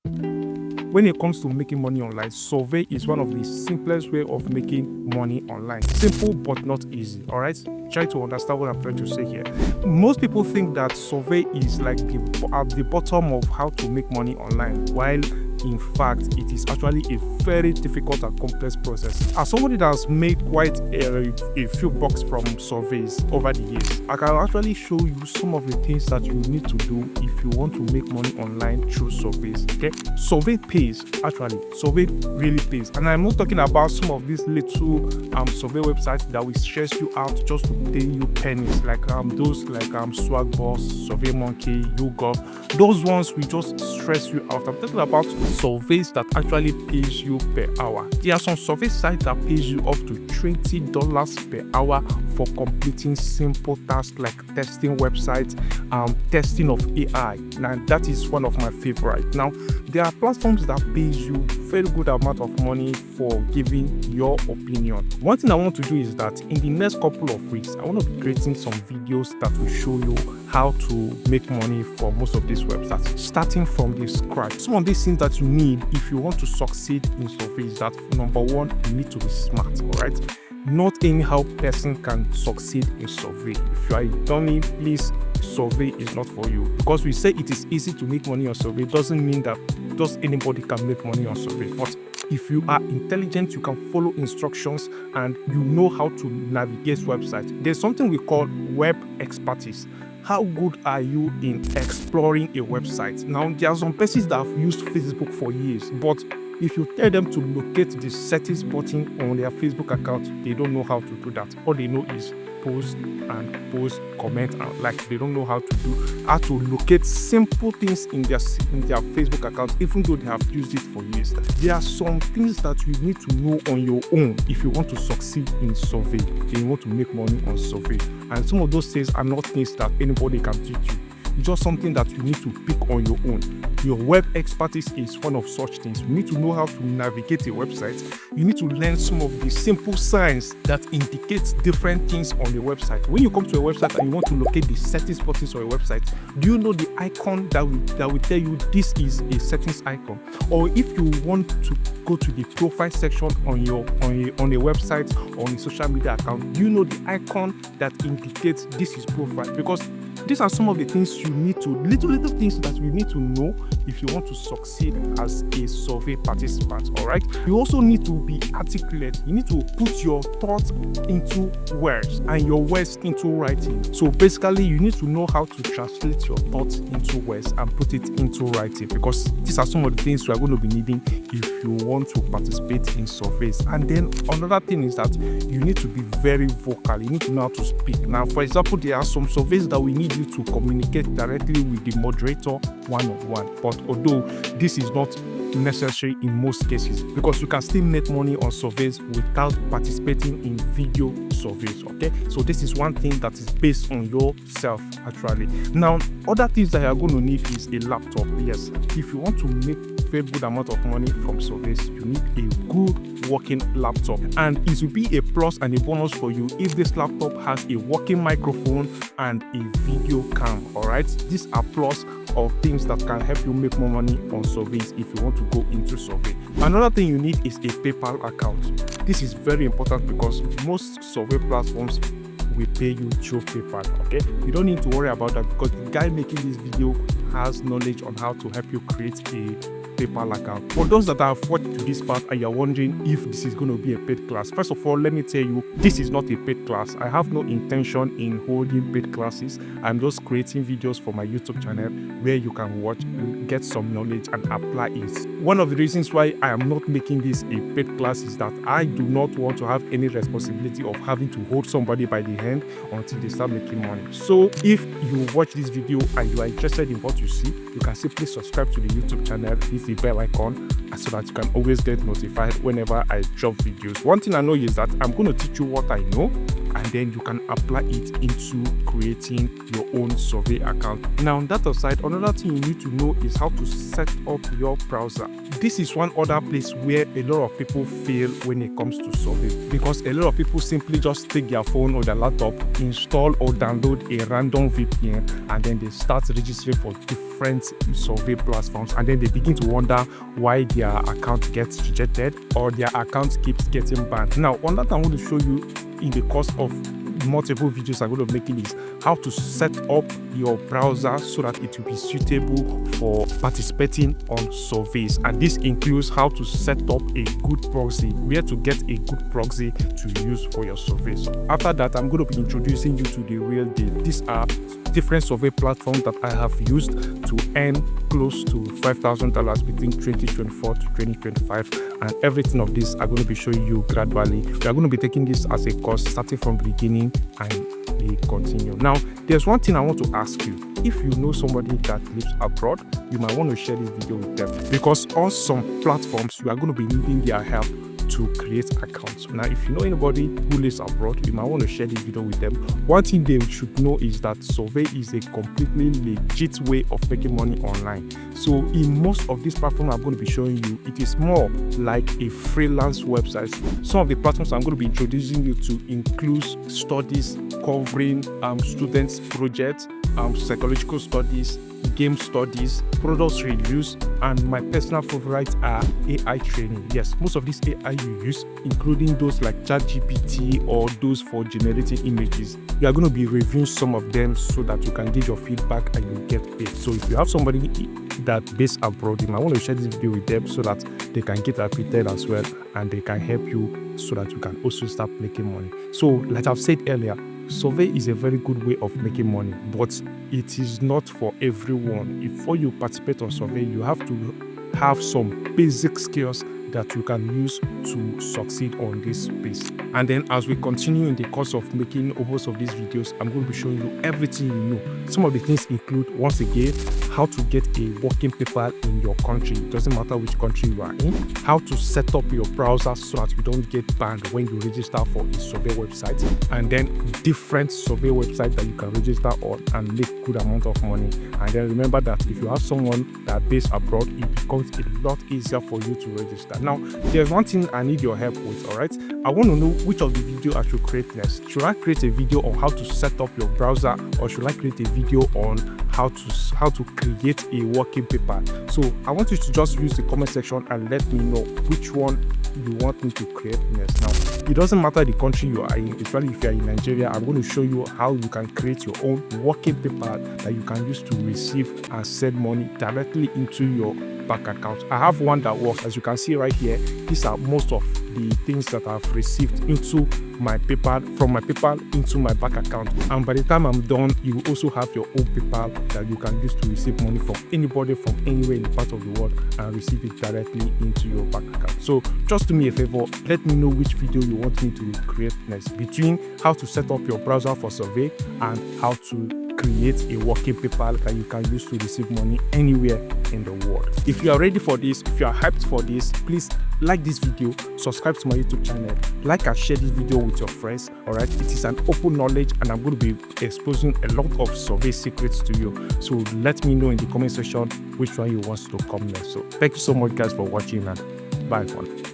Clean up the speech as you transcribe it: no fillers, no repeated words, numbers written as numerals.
When it comes to making money online, survey is one of the simplest way of making money online. Simple but not easy. All right, try to understand what I'm trying to say here. Most people think that survey is like at the bottom of how to make money online, while in fact it is actually a very difficult and complex process. As somebody that has made quite a few bucks from surveys over the years, I can actually show you some of the things that you need to do if you want to make money online through surveys. Okay, survey pays. Actually, survey really pays, and I'm not talking about some of these little survey websites that will stress you out just to pay you pennies, like those like Swagboss, Survey Monkey, YouGov. Those ones will just stress you out. I'm talking about surveys that actually pays you per hour. There are some survey sites that pays you up to $20 per hour for completing simple tasks like testing websites, testing of AI. Now that is one of my favorite. Now there are platforms that pays you very good amount of money for giving your opinion. One thing I want to do is that in the next couple of weeks, I want to be creating some videos that will show you how to make money for most of these websites, starting from the scratch. Some of these things that you need if you want to succeed in survey is that number one, you need to be smart, all right? Not anyhow person can succeed in survey. If you are a dummy, please, survey is not for you. Because we say it is easy to make money on survey doesn't mean that just anybody can make money on survey. But if you are intelligent, you can follow instructions and you know how to navigate websites. There's something we call web expertise. How good are you in exploring a website? Now, there are some persons that have used Facebook for years, but if you tell them to locate the settings button on their Facebook account, they don't know how to do that. All they know is post, comment, and like. They don't know how to locate simple things in their Facebook account, even though they have used it for years. There are some things that you need to know on your own if you want to succeed in survey, and you want to make money on survey. And some of those things are not things that anybody can teach you. It's just something that you need to pick on your own. Your web expertise is one of such things. You need to know how to navigate a website. You need to learn some of the simple signs that indicate different things on the website. When you come to a website and you want to locate the settings buttons on a website, do you know the icon that will tell you this is a settings icon? Or if you want to go to the profile section on a website or on a social media account, do you know the icon that indicates this is profile? Because these are some of the things you need to, little things that you need to know if you want to succeed as a survey participant, all right? You also need to be articulate. You need to put your thoughts into words and your words into writing. So basically, you need to know how to translate your thoughts into words and put it into writing, because these are some of the things you are going to be needing if you want to participate in surveys. And then another thing is that you need to be very vocal. You need to know how to speak. Now, for example, there are some surveys that we need you to communicate directly with the moderator one-on-one. But although this is not necessary in most cases, because you can still make money on surveys without participating in video surveys. Okay, so this is one thing that is based on yourself actually. Now, other things that you are going to need is a laptop. Yes, if you want to make very good amount of money from surveys, you need a good working laptop, and it will be a plus and a bonus for you if this laptop has a working microphone and a video cam. All right, these are plus of things that can help you make more money on surveys if you want to go into survey. Another thing you need is a PayPal account. This is very important because most survey platforms will pay you through PayPal. Okay, you don't need to worry about that because the guy making this video has knowledge on how to help you create a PayPal account. For those that have watched to this part and you're wondering if this is going to be a paid class, first of all, let me tell you, this is not a paid class. I have no intention in holding paid classes. I'm just creating videos for my YouTube channel where you can watch, get some knowledge and apply it. One of the reasons why I am not making this a paid class is that I do not want to have any responsibility of having to hold somebody by the hand until they start making money. So if you watch this video and you are interested in what you see, you can simply subscribe to the YouTube channel, hit the bell icon, so that you can always get notified whenever I drop videos. One thing I know is that I'm going to teach you what I know, and then you can apply it into creating your own survey account. Now, on that aside, another thing you need to know is how to set up your browser. this is one other place where a lot of people fail when it comes to survey, because a lot of people simply just take their phone or their laptop, install or download a random VPN, and then they start registering for different survey platforms, and then they begin to wonder why their account gets rejected or their account keeps getting banned. Now, one that I want to show you in the course of multiple videos I'm going to be making is how to set up your browser so that it will be suitable for participating on surveys, and this includes how to set up a good proxy, where to get a good proxy to use for your surveys. After that, I'm going to be introducing you to the real deal. These are different survey platforms that I have used to earn close to $5,000 between 2024 to 2025, and everything of this I'm going to be showing you gradually. We are going to be taking this as a course starting from the beginning and we continue. Now, there's one thing I want to ask you. If you know somebody that lives abroad, you might want to share this video with them, because on some platforms you are going to be needing their help to create accounts. Now, if you know anybody who lives abroad, you might want to share this video with them. One thing they should know is that survey is a completely legit way of making money online. So in most of these platforms I'm going to be showing you, it is more like a freelance website. Some of the platforms I'm going to be introducing you to include studies covering students' projects, psychological studies, game studies, products reviews, and my personal favorites are AI training. Yes, most of these AI you use, including those like ChatGPT or those for generating images, you are going to be reviewing some of them so that you can give your feedback and you get paid. So if you have somebody that based abroad, you might want to share this video with them so that they can get acquainted as well, and they can help you so that you can also start making money. So like I've said earlier, survey is a very good way of making money, but it is not for everyone. Before you participate on survey, you have to have some basic skills that you can use to succeed on this space. And then as we continue in the course of making most of these videos, I'm going to be showing you everything you know. Some of the things include, once again, how to get a working paper in your country. It doesn't matter which country you are in. How to set up your browser so that you don't get banned when you register for a survey website. And then different survey websites that you can register on and make good amount of money. And then remember that if you have someone that based abroad, it becomes a lot easier for you to register. Now, there's one thing I need your help with, all right? I want to know which of the video I should create next. Should I create a video on how to set up your browser, or should I create a video on how to create a working paper? So I want you to just use the comment section and let me know which one you want me to create next. Now, it doesn't matter the country you are in, especially if you are in Nigeria. I'm going to show you how you can create your own working paper that you can use to receive and send money directly into your bank account. I have one that works. As you can see right here, these are most of the things that I've received into my PayPal, from my PayPal into my bank account. And by the time I'm done, you also have your own PayPal that you can use to receive money from anybody from anywhere in the part of the world and receive it directly into your bank account. So just do me a favor, let me know which video you want me to create next, between how to set up your browser for survey and how to create a working PayPal that you can use to receive money anywhere in the world. If you are ready for this, if you are hyped for this, please like this video, subscribe to my YouTube channel, like and share this video with your friends. All right, it is an open knowledge and I'm going to be exposing a lot of survey secrets to you. So let me know in the comment section which one you want to come next. So thank you so much guys for watching, and bye for now.